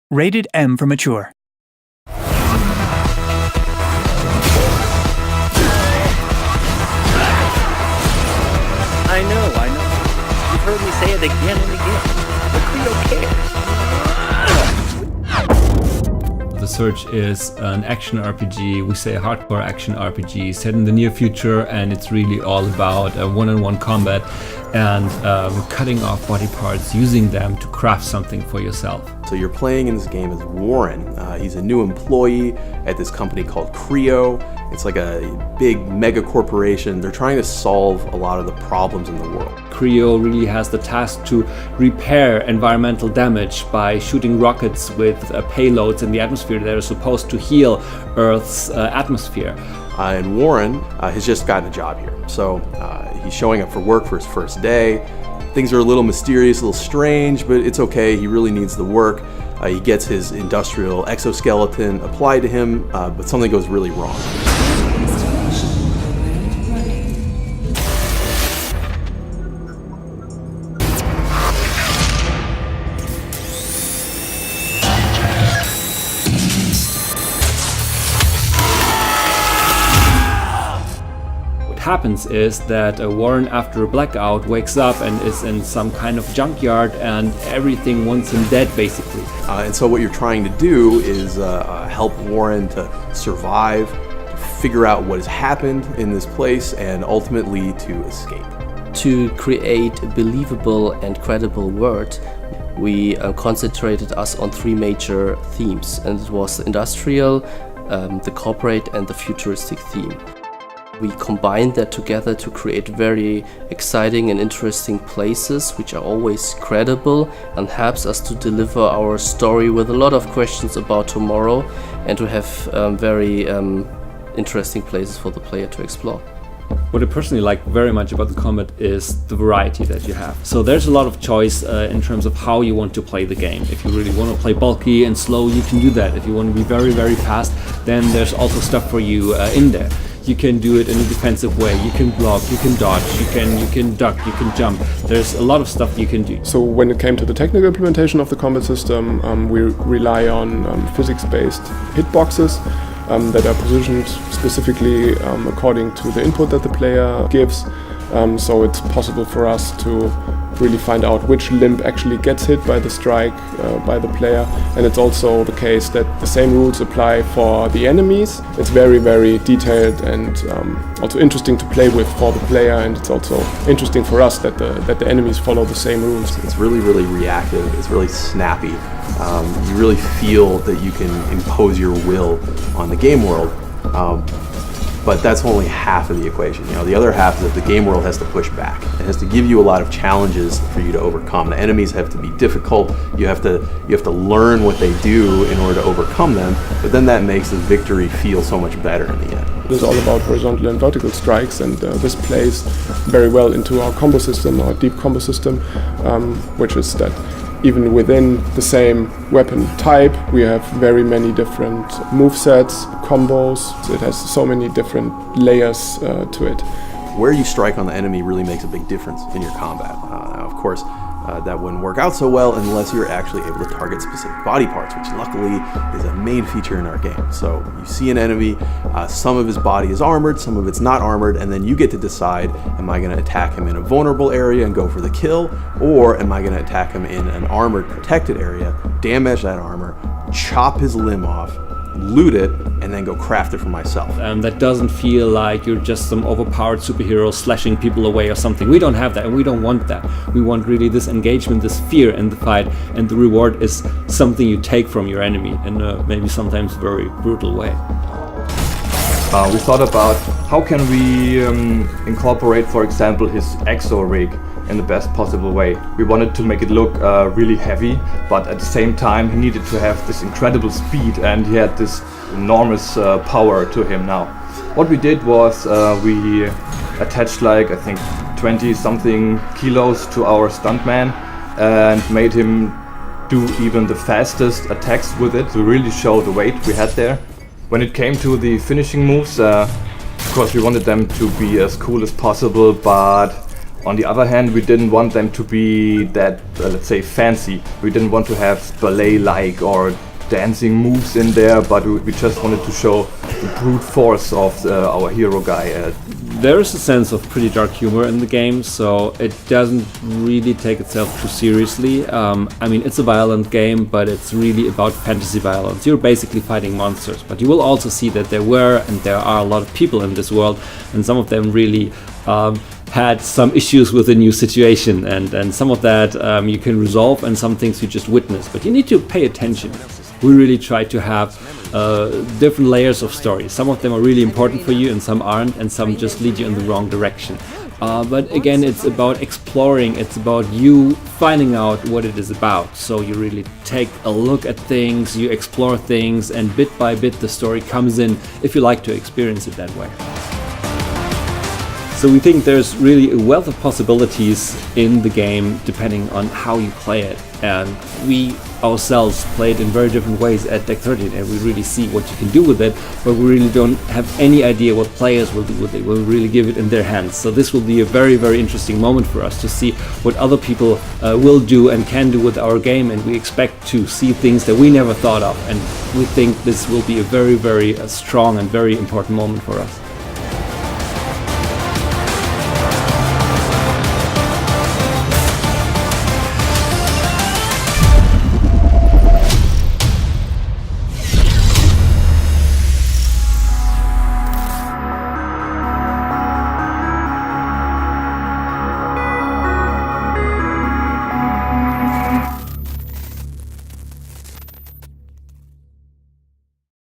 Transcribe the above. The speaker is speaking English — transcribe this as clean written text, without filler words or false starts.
Rated M for mature. I know. You've heard me say it again and again. But Creo cares. The Search is an action RPG, we say a hardcore action RPG, set in the near future, and it's really all about one-on-one combat and cutting off body parts, using them to craft something for yourself. So you're playing in this game as Warren. He's a new employee at this company called Creo. It's like a big mega corporation. They're trying to solve a lot of the problems in the world. Creo really has the task to repair environmental damage by shooting rockets with payloads in the atmosphere that are supposed to heal Earth's atmosphere. And Warren has just gotten a job here. So he's showing up for work for his first day. Things are a little mysterious, a little strange, but it's okay. He really needs the work. He gets his industrial exoskeleton applied to him, but something goes really wrong. What happens is that Warren, after a blackout, wakes up and is in some kind of junkyard, and everything wants him dead, basically. And so what you're trying to do is help Warren to survive, to figure out what has happened in this place, and ultimately to escape. To create a believable and credible world, we concentrated us on three major themes, and it was the industrial, the corporate, and the futuristic theme. We combined that together to create very exciting and interesting places, which are always credible and helps us to deliver our story with a lot of questions about tomorrow, and to have very interesting places for the player to explore. What I personally like very much about the combat is the variety that you have. So there's a lot of choice in terms of how you want to play the game. If you really want to play bulky and slow, you can do that. If you want to be very, very fast, then there's also stuff for you in there. You can do it in a defensive way. You can block, you can dodge, you can duck, you can jump. There's a lot of stuff you can do. So when it came to the technical implementation of the combat system, we rely on physics-based hitboxes that are positioned specifically according to the input that the player gives. So it's possible for us to really find out which limb actually gets hit by the strike by the player, and it's also the case that the same rules apply for the enemies. It's very, very detailed and also interesting to play with for the player, and it's also interesting for us that the enemies follow the same rules. It's really, really reactive. It's really snappy. You really feel that you can impose your will on the game world. But that's only half of the equation. The other half is that the game world has to push back. It has to give you a lot of challenges for you to overcome. The enemies have to be difficult. You have to learn what they do in order to overcome them. But then that makes the victory feel so much better in the end. It is all about horizontal and vertical strikes, and this plays very well into our combo system, our deep combo system, which is that even within the same weapon type, we have very many different movesets, combos. It has so many different layers to it. Where you strike on the enemy really makes a big difference in your combat. Of course, that wouldn't work out so well unless you're actually able to target specific body parts, which luckily is a main feature in our game. So you see an enemy, some of his body is armored, some of it's not armored, and then you get to decide, am I going to attack him in a vulnerable area and go for the kill, or am I going to attack him in an armored protected area, damage that armor, chop his limb off, loot it, and then go craft it for myself. That doesn't feel like you're just some overpowered superhero slashing people away or something. We don't have that, and we don't want that. We want really this engagement, this fear in the fight, and the reward is something you take from your enemy in a maybe sometimes very brutal way. We thought about how can we incorporate, for example, his exo rig in the best possible way. We wanted to make it look really heavy, but at the same time he needed to have this incredible speed, and he had this enormous power to him now. What we did was we attached like, I think, 20 something kilos to our stuntman and made him do even the fastest attacks with it to really show the weight we had there. When it came to the finishing moves, of course we wanted them to be as cool as possible, but On the other hand, we didn't want them to be that, let's say, fancy. We didn't want to have ballet-like or dancing moves in there, but we just wanted to show the brute force of our hero guy. There is a sense of pretty dark humor in the game, so it doesn't really take itself too seriously. I mean, it's a violent game, but it's really about fantasy violence. You're basically fighting monsters, but you will also see that there are a lot of people in this world, and some of them really had some issues with the new situation, and some of that you can resolve, and some things you just witness, but you need to pay attention. We really try to have different layers of story. Some of them are really important for you and some aren't, and some just lead you in the wrong direction. But again, it's about exploring, it's about you finding out what it is about. So you really take a look at things, you explore things, and bit by bit the story comes in if you like to experience it that way. So we think there's really a wealth of possibilities in the game depending on how you play it. And we ourselves play it in very different ways at Deck 13, and we really see what you can do with it, but we really don't have any idea what players will do with it. We'll really give it in their hands. So this will be a very, very interesting moment for us to see what other people will do and can do with our game, and we expect to see things that we never thought of, and we think this will be a very, very strong and very important moment for us.